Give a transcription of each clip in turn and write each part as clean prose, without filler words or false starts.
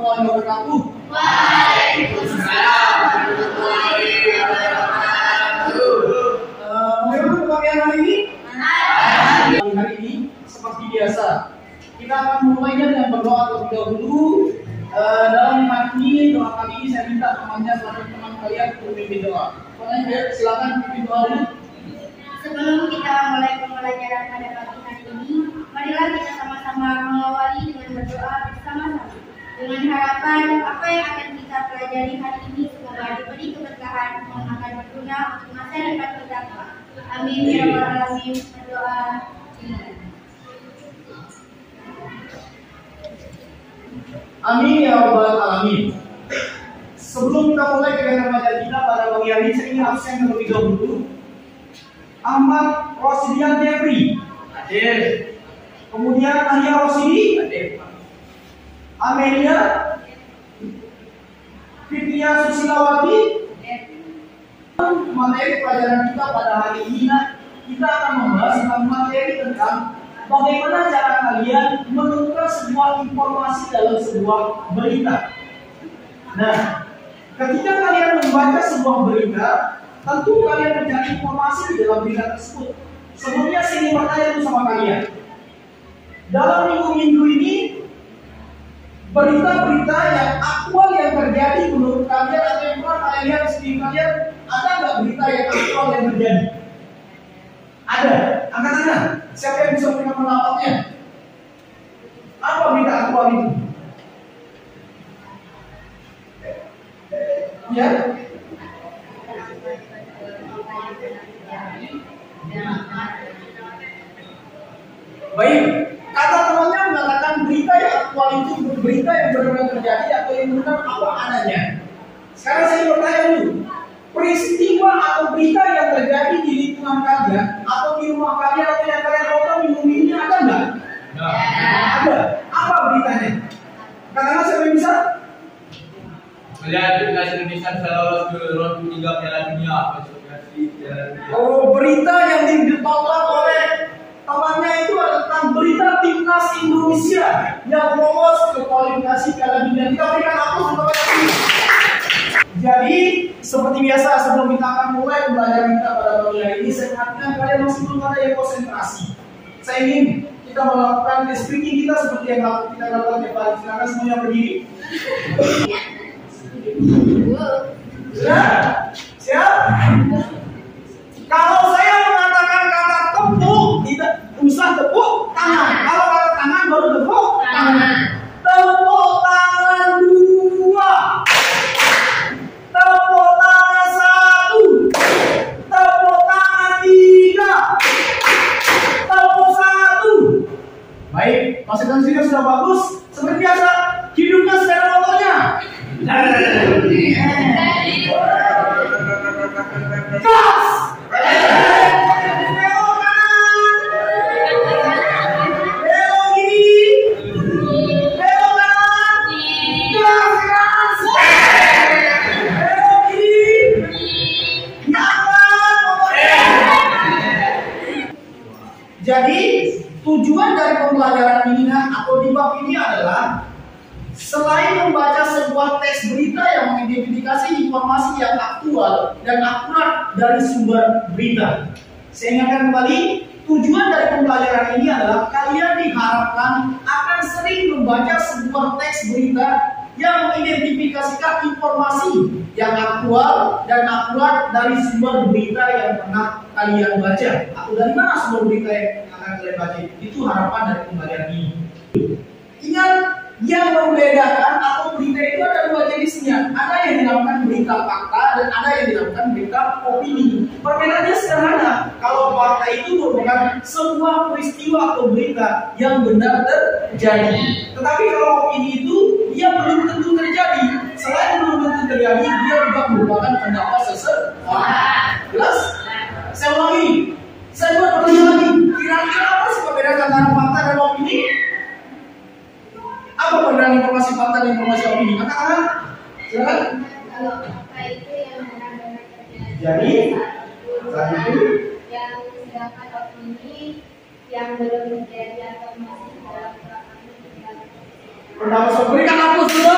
warahmatullahi wabarakatuh. Waalaikumsalam warahmatullahi wabarakatuh. Bagaimana pakaian hari ini? Hari ini seperti biasa kita akan memulainya dengan berdoa terlebih dahulu. Dalam hati doa kali ini saya minta temannya teman kalian untuk memimpin doa. Silakan pimpin doa dulu. Sebelum kita mulai pembelajaran pada pagi hari ini, marilah kita sama-sama mengawali dengan berdoa bersama-sama. Dengan harapan apa yang akan kita pelajari hari ini semoga diberi keberkahan dan akan berguna untuk masa depan kita. Amin ya rabbal alamin. Berdoa. Amin ya rabbal alamin. Sebelum kita mulai kegiatan belajar kita pada pagi hari ini, saya ingin absen terlebih dahulu. Ahmad Rosidian Jeffrey hadir. Kemudian Ahya Rosidi hadir. Amelia Fitria Susilawati. Materi pelajaran kita pada hari ini, kita akan membahas tentang materi tentang bagaimana cara kalian menukar sebuah informasi dalam sebuah berita. Nah, ketika kalian membaca sebuah berita, tentu kalian mencari informasi di dalam berita tersebut. Sebelumnya saya ingin bertanya dulu sama kalian. Dalam minggu-minggu ini, berita-berita yang aktual yang terjadi menurut kalian atau yang pernah kalian lihat di sekeliling kalian, ada nggak berita yang aktual yang terjadi? Ada. Angkat tangan. Siapa yang bisa memberikan pendapatnya? Apa berita aktual itu? Ya? Baik, kata temannya mengatakan berita yang aktual itu berita yang benar-benar terjadi atau yang benar apa adanya. Sekarang saya bertanya dulu, peristiwa atau berita yang terjadi di lingkungan kalian atau di rumah kalian atau yang kalian tonton minggu ini ada nggak? Ada. Apa beritanya? Katakanlah siapa yang bisa? Melihat timnas Indonesia bisa lolos ke ronde 3 Piala Dunia. Oh, berita yang dibawakan oleh temannya itu adalah tentang berita timnas Indonesia yang lolos ke kualifikasi Piala Dunia. Kita berikan aplaus untuk mereka. Jadi, seperti biasa sebelum kita akan mulai pembelajaran kita pada pagi hari ini, saya ingatkan kalian masih belum ada yang konsentrasi. Saya ingin kita melakukan speaking kita seperti yang kita lakukan tiap hari. Silakan semuanya berdiri. Sudah? Siap? Kalau saya mengatakan kata tepuk, tidak usah tepuk tangan. Kalau kata tangan baru tepuk tangan. Tepuk tangan 2. Tepuk tangan 1. Tepuk tangan 3. Tepuk 1. Baik, masukan sini sudah bagus. Seperti biasa, hidupkan sepeda motornya. Gas! Jadi tujuan dari pembelajaran ini atau di bab ini adalah selain membaca sebuah teks berita yang mengidentifikasi informasi yang aktual dan akurat dari sumber berita. Saya ingatkan kembali, tujuan dari pembelajaran ini adalah kalian diharapkan akan sering membaca sebuah teks berita yang mengidentifikasikan informasi yang aktual dan akurat dari sumber berita yang pernah kalian baca. Atau dari mana sumber berita yang akan kalian baca? Itu harapan dari pembelajaran ini. Ingat, yang membedakan atau berita itu ada dua jenisnya. Ada yang dinamakan berita fakta dan ada yang dinamakan berita opini. Perbedaannya sederhana. Kalau fakta itu merupakan sebuah peristiwa atau berita yang benar terjadi. Tetapi kalau opini itu dia belum tentu terjadi. Selain belum tentu terjadi, dia juga merupakan pendapat seseorang. Jelas? Saya ulangi. Saya buat pertanyaan lagi. Kira-kira apa sih perbedaan antara fakta dan opini? Apa perbedaan informasi fakta dan informasi opini? Katakan. Silakan. Kalau fakta itu yang benar-benar terjadi. Jadi, saat itu yang sedangkan opini yang belum terjadi atau masih dalam proses. pendapat berikan aplaus dulu.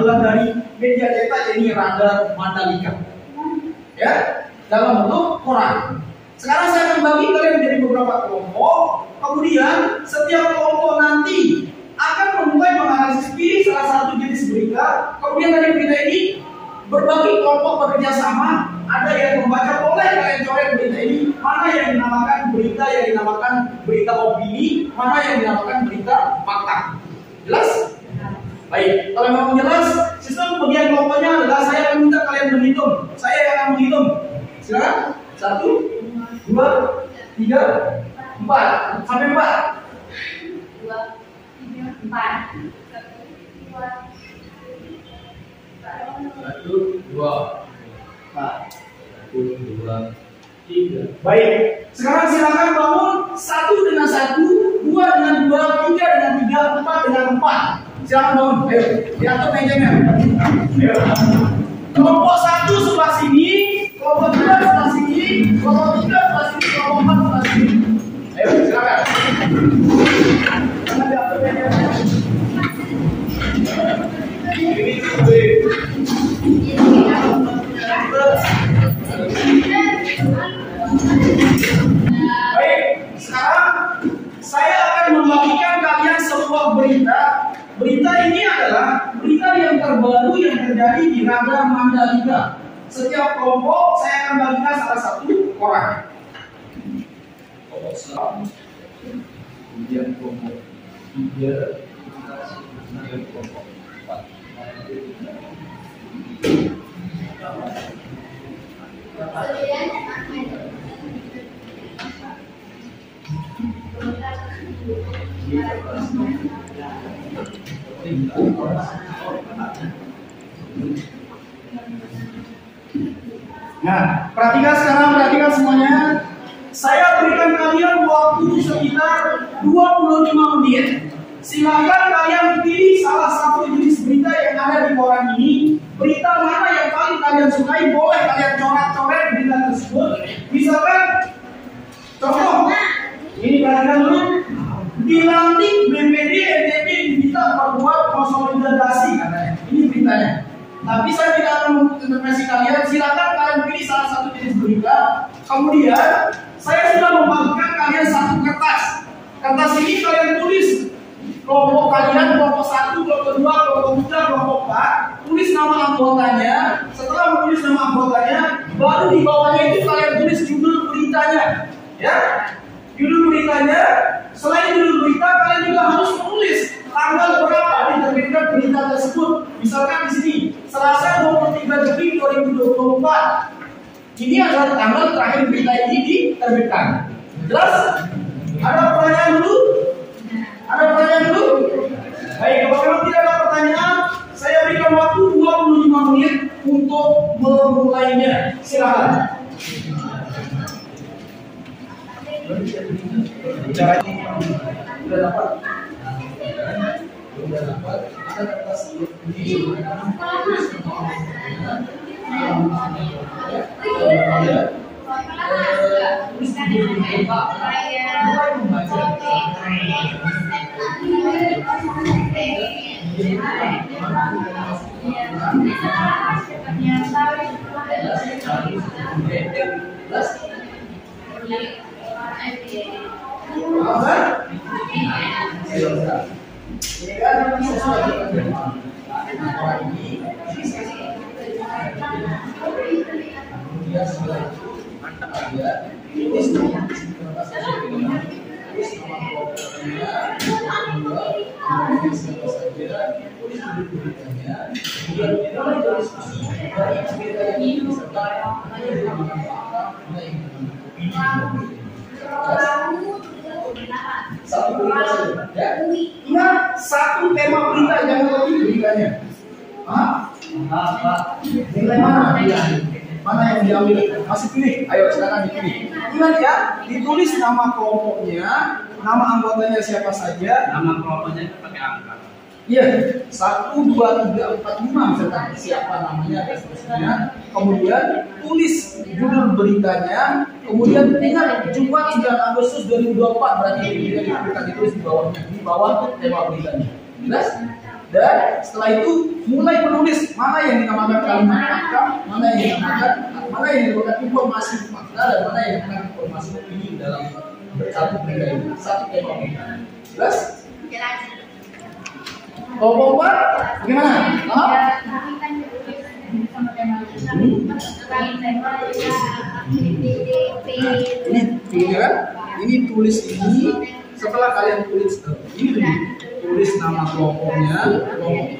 adalah dari media cetak, ini Radar Mandalika. Ya, dalam bentuk koran. Sekarang saya akan bagi kalian menjadi beberapa kelompok. Kemudian setiap kelompok nanti akan memulai menganalisis pilih salah satu jenis berita. Kemudian dari berita ini berbagi kelompok bekerja sama. Ada yang membaca, boleh kalian coret berita ini. Mana yang dinamakan berita yang dinamakan berita opini, mana yang dinamakan berita fakta. Jelas? Baik, kalau memang jelas, sistem pembagian kelompoknya adalah saya akan minta kalian menghitung. Saya akan menghitung. Silakan. 1, 2, 3, 4 sampai 4. 2, 3, 4. 1, 2, 1, 2, 4, 1, 2, 3. Baik, sekarang silakan bangun 1 dengan 1, 2 dengan 2, 3 dengan 3, 4 dengan 4. Silakan bangun, ayo, diatur mejanya. Ayo. Kelompok 1 sebelah sini, kelompok 2 sebelah sini, kelompok 3 sebelah sini, kelompok 4 sebelah sini. Ayo, silakan. Jangan diatur mejanya. Ini baik, sekarang saya akan membagikan kalian sebuah berita. Berita ini adalah berita yang terbaru yang terjadi di Radar Mandalika. Setiap kelompok saya akan bagikan salah satu orang. Kelompok 1, kemudian kelompok 3, kemudian kelompok 4. Nah, perhatikan semuanya. Saya berikan kalian waktu sekitar 25 menit. Silakan kalian pilih salah satu jenis berita yang ada di koran ini. Berita mana yang paling kalian sukai, boleh kalian coret-coret berita tersebut. Misalkan, contoh, ini perhatikan dulu. Dilantik BPD NTB diminta membuat konsolidasi katanya. Ini beritanya. Tapi saya tidak akan mengintervensi kalian. Silakan kalian pilih salah satu jenis berita. Kemudian saya sudah membagikan kalian satu kertas. Kertas ini kalian tulis kelompok kalian, kelompok 1, kelompok 2, kelompok 3, kelompok 4. Tulis nama anggotanya. Setelah menulis nama anggotanya, baru di bawahnya itu kalian tulis judul beritanya. Ya, judul beritanya. Selain judul berita, kalian juga harus menulis tanggal berapa diterbitkan berita tersebut. Misalkan di sini, Selasa 23 Juli 2024. Ini adalah tanggal terakhir berita ini diterbitkan. Jelas? Ada pertanyaan dulu? Ada pertanyaan dulu? Baik, kalau memang tidak ada pertanyaan, saya berikan waktu 25 menit untuk memulainya. Silakan. Caranya sudah dapat. Ada kertas ini. Ini kan ingat satu tema berita, jangan lebih beritanya. Nilai mana? Mana yang diambil? Masih pilih? Ayo silakan dipilih. Ingat ya, ditulis nama kelompoknya, nama anggotanya siapa saja. Nama kelompoknya itu pakai angka. Iya, 1, 2, 3, 4, 5 misalkan siapa namanya dan seterusnya. Kemudian tulis judul beritanya. Kemudian ingat Jumat 9 Agustus 2024 berarti berita ditulis di bawahnya, di bawah tema beritanya. Jelas? Dan setelah itu mulai menulis mana yang dinamakan kalimat fakta, mana yang dinamakan informasi fakta, dan mana yang dinamakan informasi opini dalam satu berita ini, satu tema ini. Jelas? Kalau buat gimana? Ini kan? Ini tulis ini. Setelah kalian tulis ini dulu, tulis nama kelompoknya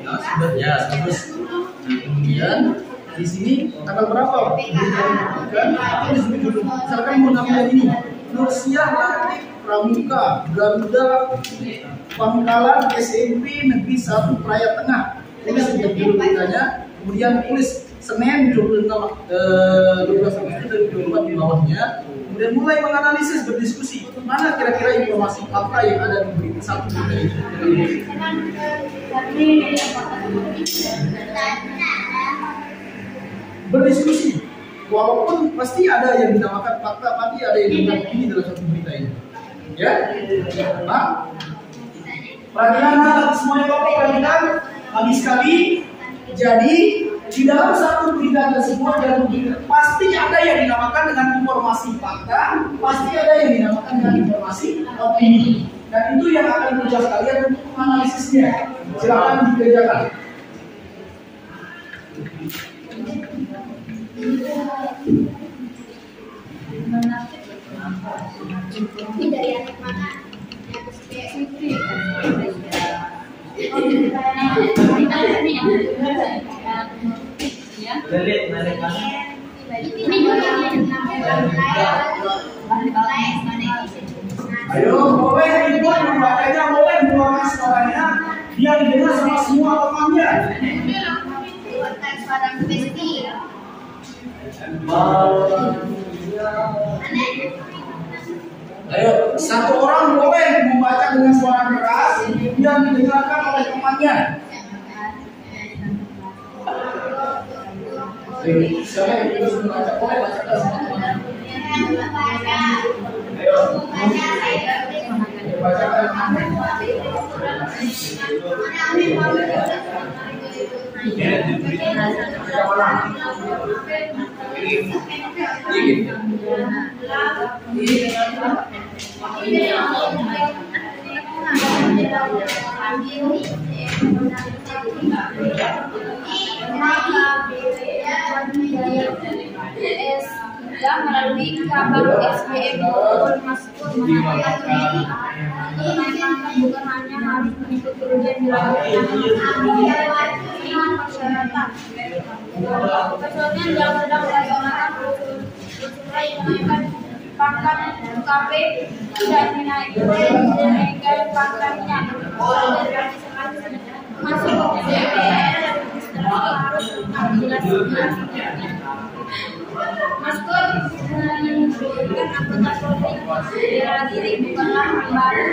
sudah ya terus. Nah, kemudian di sini tanggal berapa? Tulis dulu. Misalkan mau ngambil ini, Nursiah Latif Pramuka Garuda Pangkalan SMP Negeri 1 Praia Tengah. Tulis dulu beritanya. Kemudian tulis Senin 12 Agustus 2024 di bawahnya. Kemudian mulai menganalisis, berdiskusi mana kira-kira informasi fakta yang ada di berita satu berita itu. Berdiskusi, walaupun pasti ada yang dinamakan fakta, pasti ada yang dinamakan ini dalam satu berita ini. Ya, nah, perhatikan semuanya bapak perhatikan lagi sekali. Jadi di dalam satu berita tersebut pasti ada yang dinamakan dengan informasi fakta, pasti ada yang dinamakan dengan informasi opini. Dan itu yang akan tugas kalian untuk menganalisisnya. Silakan dikerjakan. Ini dari anak mana? Ayo, boleh ibu membacanya, boleh mengeluarkan suaranya, biar didengar sama semua temannya. Ayo, satu orang boleh membaca dengan suara keras, biar didengarkan oleh temannya. Siapa yang bisa membaca? Boleh bacakan sama temannya. Ayo, bacakan. Dan melalui kabar SBM Maskur mengatakan bukan hanya harus mengikuti ujian dilakukan persyaratan. Personel yang sedang melaksanakan usulan pangkat UKP tidak menaiki pangkatnya masuk DPR harus Maskur menunjukkan anggota Polri bela diri bukanlah hal baru.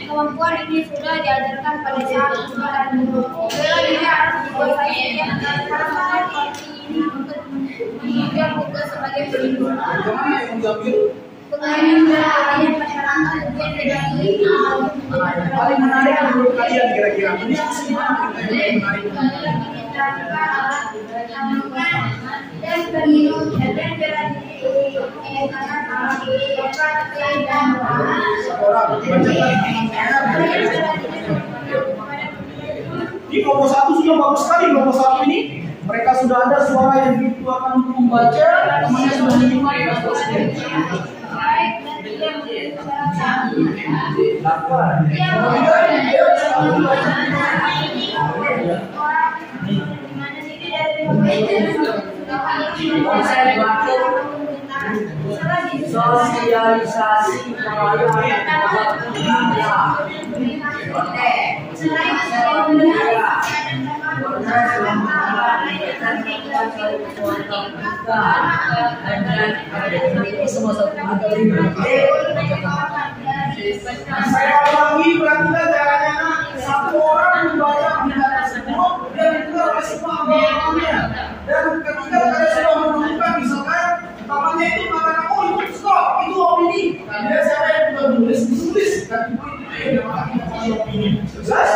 Kemampuan ini sudah diajarkan pada saat sekolah dulu. Bela diri harus dikuasai karena Polri ini untuk menunjukkan tugas sebagai pelindung. Pengalaman berlayan masyarakat ujian bela diri Paling menarik menurut kalian kira-kira diskusi mana yang menarik? dan begitu dan bela diri Di kelompok 1 sudah bagus sekali. Kelompok 1 ini mereka sudah ada suara yang dituakan untuk membaca, temannya sudah menyimak. Sosialisasi Saya ulangi, perhatikan caranya. Satu orang membaca berita tersebut dan didengar oleh semua anggotanya. Dan ketika kalian sudah menemukan, misalkan namanya itu mengatakan, oh itu stop, itu opini. Kemudian siapa yang sudah menulis, ditulis. Dan itu yang namanya opini. Jelas?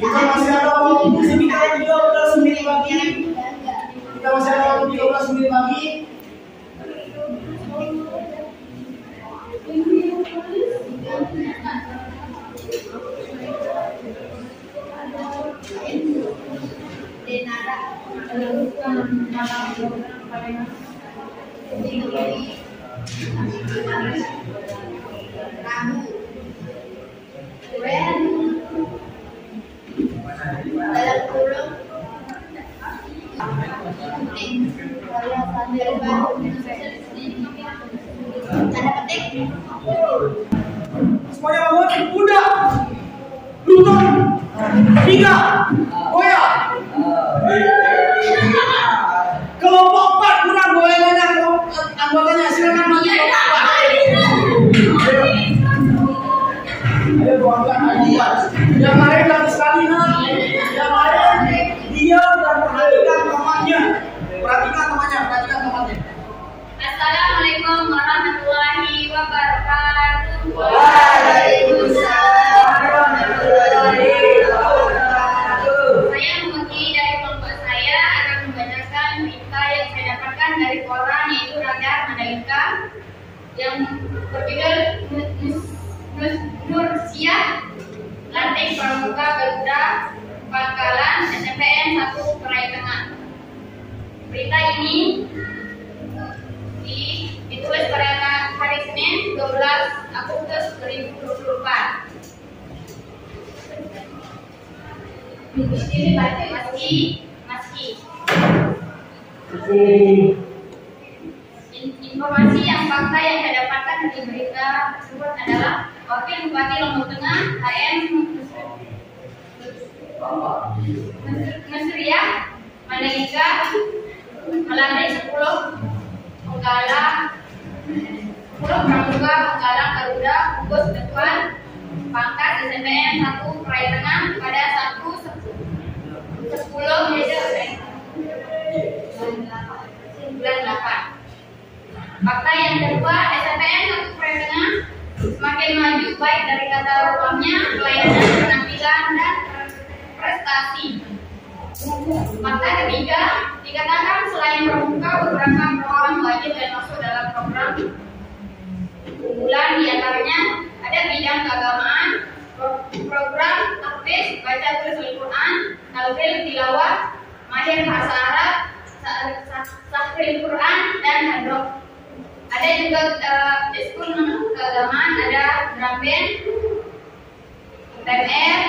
Kita masih ada waktu sekitar 13 menit lagi. Kita masih ada waktu 13 menit lagi. Semuanya bangun, udah, Luton. Tiga. Goyang. Kelompok 4 kurang goyangannya anggotanya. Silakan maju. Ayo goyangkan aja. Yang lain lagi sekali Yang lain diam dan perhatikan temannya. Perhatikan temannya. Assalamualaikum warahmatullahi wabarakatuh. Waalaikumsalam warahmatullahi wabarakatuh. Saya mewakili dari kelompok saya akan membacakan berita yang saya dapatkan dari koran, yaitu Radar Mandalika, yang berjudul Nursiah, Lantai Pramuka Garuda, Pangkalan SMPN 1 Perai Tengah. Berita ini ditulis pada hari Senin 12 Agustus 2024. Ini Maski. Informasi yang fakta yang saya dapatkan dari berita tersebut adalah Wakil Bupati Lombok Tengah HM Nursiah Mandalika melantai 10 Pramuka Pangkalan Garuda gugus depan pangkat SMPN 1 Perai Tengah pada Sabtu 10 bulan 8. Fakta yang kedua, SMPN 1 Perai Tengah semakin maju baik dari tata ruangnya, pelayanan, penampilan, dan prestasi. Fakta ketiga, dikatakan selain pramuka, beberapa program wajib dan masuk dalam program unggulan, diantaranya ada bidang keagamaan, program tahfiz, baca tulis Al-Quran, talqin tilawah, mahir bahasa Arab, sahfil Quran, dan hadroh. Ada juga ekskul keagamaan, ada drum band, TMR,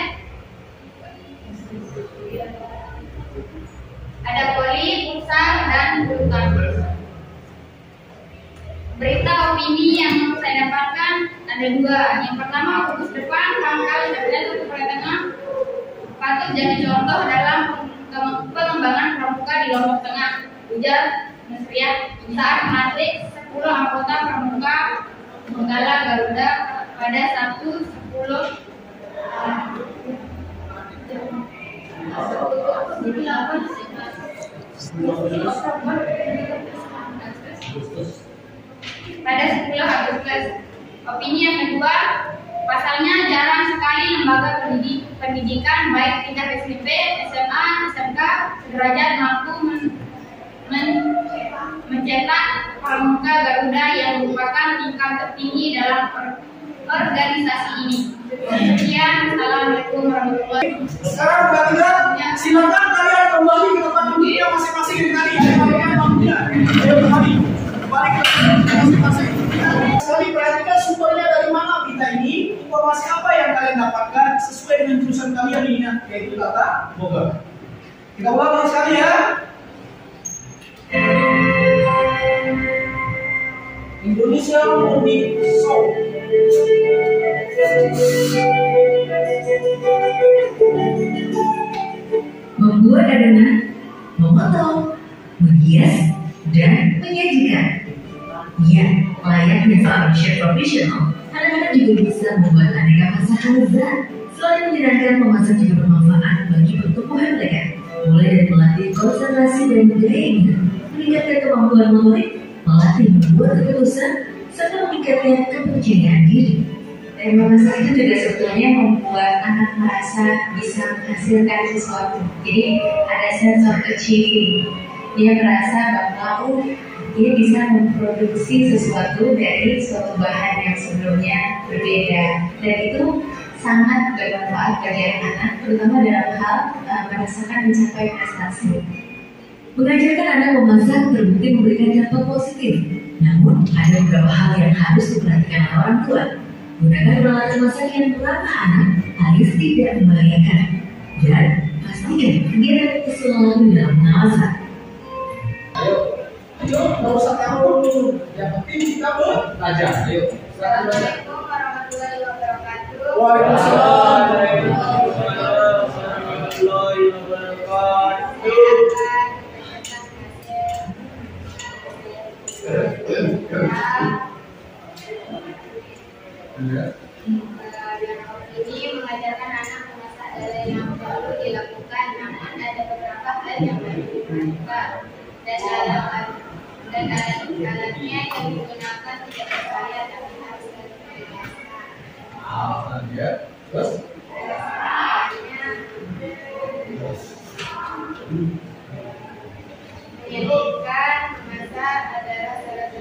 ada voli, futsal, dan bulu tangkis. Berita opini yang saya dapatkan ada dua. Yang pertama, gugus depan Pangkal SMPN 1 Perai Tengah patut jadi contoh dalam pengembangan pramuka di Lombok Tengah, ujar Nursiah saat melantik 10 anggota pramuka Pangkalan Garuda pada Sabtu 10 Agustus. Opini yang kedua, pasalnya jarang sekali lembaga pendidikan baik tingkat SMP, SMA, SMK sederajat mampu mencetak pramuka Garuda yang merupakan tingkat tertinggi dalam organisasi ini. Sekian, assalamualaikum warahmatullahi wabarakatuh. Sekarang perhatikan, silakan kalian kembali ke tempat duduknya masing-masing tadi. Ayo kembali ke masing-masing. Sekali perhatikan sumbernya dari mana berita ini, informasi apa yang kalian dapatkan sesuai dengan jurusan kalian ini, yaitu tata boga. Kita ulang sekali ya. Indonesia Mudik Show. Membuat adonan, memotong, menghias, dan menyajikan. Ya, layaknya seorang chef profesional, anak-anak juga bisa membuat aneka masakan lezat. Selain menyenangkan, memasak juga bermanfaat bagi pertumbuhan mereka, mulai dari melatih konsentrasi dan daya ingat, meningkatkan kemampuan motorik, melatih membuat keputusan, serta meningkatkan kepercayaan diri. Dan memasak itu juga sebetulnya membuat anak merasa bisa menghasilkan sesuatu. Jadi ada sense of achieving. Dia merasa bahwa dia bisa memproduksi sesuatu dari suatu bahan yang sebelumnya berbeda. Dan itu sangat bermanfaat bagi anak-anak, terutama dalam hal merasakan mencapai prestasi. Mengajarkan anak memasak terbukti memberikan dampak positif. Namun ada beberapa hal yang harus diperhatikan oleh orang tua. Gunakan peralatan masak yang ramah anak alias tidak membahayakan. Dan pastikan kegiatan itu selalu dalam pengawasan. Ayo, nggak usah takut dulu. Yang penting kita belajar. Ayo. Assalamualaikum warahmatullahi wabarakatuh. Waalaikumsalam. Ini mengajarkan anak memasak lele yang perlu dilakukan, namun ada beberapa hal yang harus dilakukan dan alat-alatnya yang digunakan tidak berbahaya tapi harus Terus? Menyajikan memasak adalah salah satu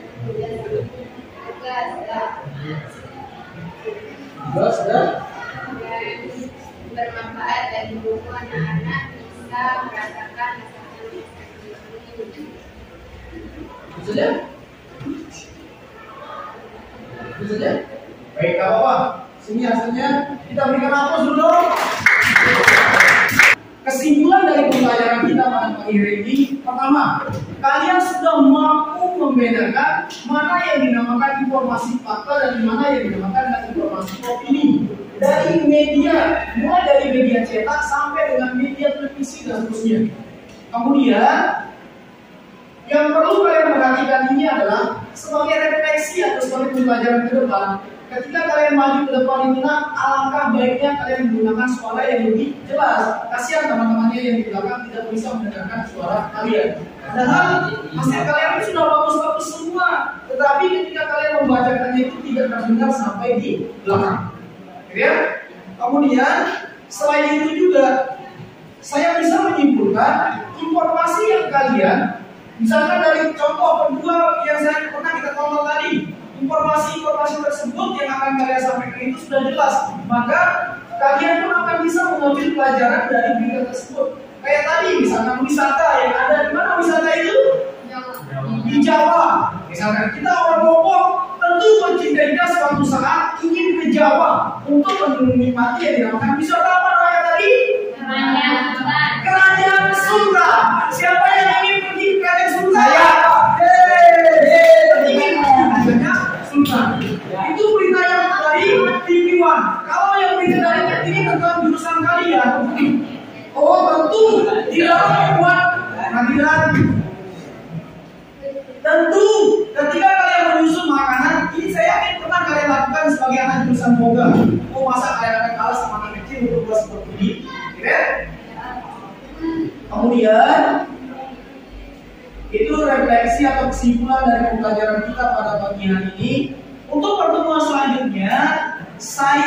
tugas dan bermanfaat bagi buku anak-anak bisa merasakan Itu saja? Itu saja? Baik, gak apa-apa. Sini hasilnya kita berikan aplaus dulu dong. Kesimpulan dari pembelajaran kita pada pagi hari ini, pertama, kalian sudah mampu membedakan mana yang dinamakan informasi fakta dan mana yang dinamakan informasi opini. Dari media, mulai dari media cetak sampai dengan media televisi dan seterusnya. Kemudian, yang perlu kalian perhatikan ini adalah sebagai refleksi atau sebagai pembelajaran ke depan. Ketika kalian maju ke depan ini, alangkah baiknya kalian menggunakan suara yang lebih jelas. Kasihan teman-temannya yang di belakang tidak bisa mendengarkan suara kalian. Padahal hasil kalian itu sudah bagus-bagus semua, tetapi ketika kalian membacakannya itu tidak terdengar sampai di belakang. Ya? Kemudian selain itu juga saya bisa menyimpulkan informasi yang kalian, misalkan dari contoh kedua yang saya pernah kita tonton tadi, informasi-informasi tersebut yang akan kalian sampaikan itu sudah jelas, maka kalian pun akan bisa mengambil pelajaran dari berita tersebut. Kayak tadi misalkan wisata yang ada di mana wisata itu? Di Jawa. Misalkan kita orang Lombok, tentu mencintainya suatu saat ingin ke Jawa untuk menikmati yang dinamakan wisata apa namanya tadi? Kerajaan Sunda. Siapa yang ingin pergi ke Kerajaan Sunda? Saya. Ingin kerajaan Sunda. Itu berita yang dari TV One. Kalau yang berita dari ini tentang jurusan kalian, oh tentu tidak membuat hadiran. Tentu ketika kalian menyusun makanan, ini saya yakin pernah kalian lakukan sebagai anak jurusan boga. Oh masa kalian akan kalah sama anak kecil untuk buat seperti ini? Ya? Kemudian itu refleksi atau kesimpulan dari pembelajaran kita pada pagi hari ini. Untuk pertemuan selanjutnya,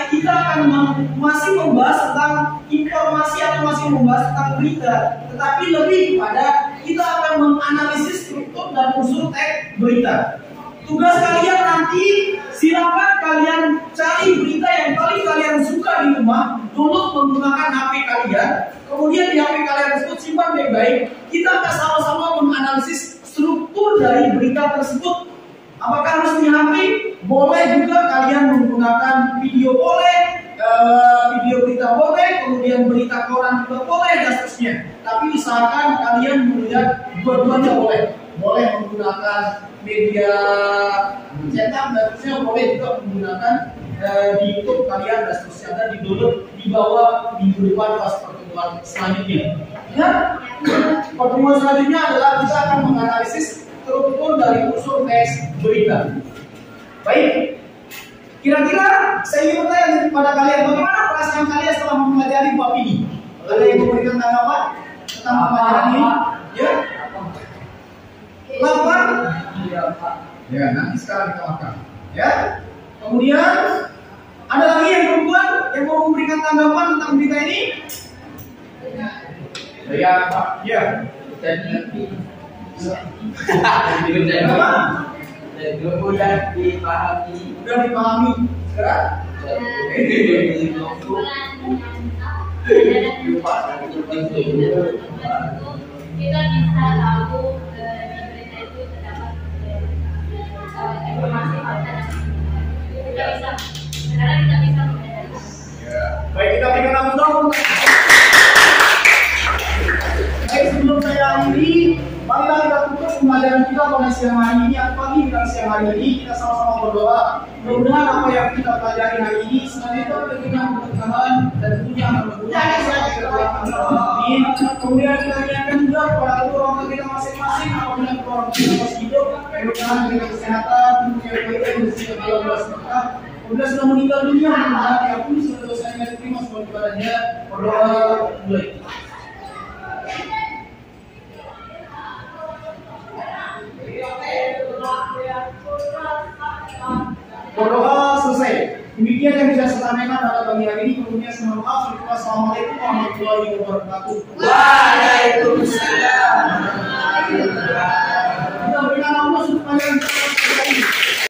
kita akan masih membahas tentang informasi atau masih membahas tentang berita, tetapi lebih kepada kita akan menganalisis struktur dan unsur teks berita. Tugas kalian nanti, silakan kalian cari berita yang paling kalian suka di rumah, download menggunakan HP kalian, kemudian di HP kalian tersebut simpan baik-baik. Kita akan sama-sama menganalisis struktur dari berita tersebut. Apakah harus di HP? Boleh juga kalian menggunakan video boleh, video berita boleh, kemudian berita koran juga boleh dan seterusnya. Tapi usahakan kalian melihat dua-duanya boleh. Boleh menggunakan media cetak dan seterusnya, boleh juga menggunakan di YouTube kalian dan seterusnya, dan di download di bawah minggu depan pas pertemuan selanjutnya. Ingat, pertemuan selanjutnya adalah kita akan menganalisis struktur dari unsur teks berita. Baik, kira-kira saya ingin bertanya kepada kalian, bagaimana perasaan kalian setelah mempelajari bab ini? Ada yang memberikan tanggapan tentang pembelajaran ini? Ya? Lapar? Ya, nanti sekarang kita makan. Ya? Kemudian ada lagi yang perempuan yang mau memberikan tanggapan tentang berita ini? Ya, Pak. Ya. Apa? Mudah dipahami. Sudah dipahami. Sekarang? Kita bisa tahu di berita itu terdapat informasi fakta dan kita bisa, karena kita bisa membedakan. Baik, kita berikan tepuk tangan. Baik, sebelum saya akhiri, marilah kita tutup pembelajaran kita pada siang hari ini atau pagi dan siang hari ini. Kita sama-sama berdoa. Mudah-mudahan apa yang kita pelajari hari ini senantiasa memberikan keberkahan dan tentunya akan berguna bagi kita. Amin. keberkahan, berikan kesehatan, punya kebaikan, bersihkan alam bawah sedekah. Apabila sudah meninggal dunia, mohon diampuni segala dosanya, diterima semua ibadahnya. Berdoa mulai. Berdoa selesai. Demikian yang bisa saya sampaikan pada pagi hari ini. Kemudian saya mohon maaf. Wassalamualaikum warahmatullahi wabarakatuh. Waalaikumsalam. Kita berikan Allah supaya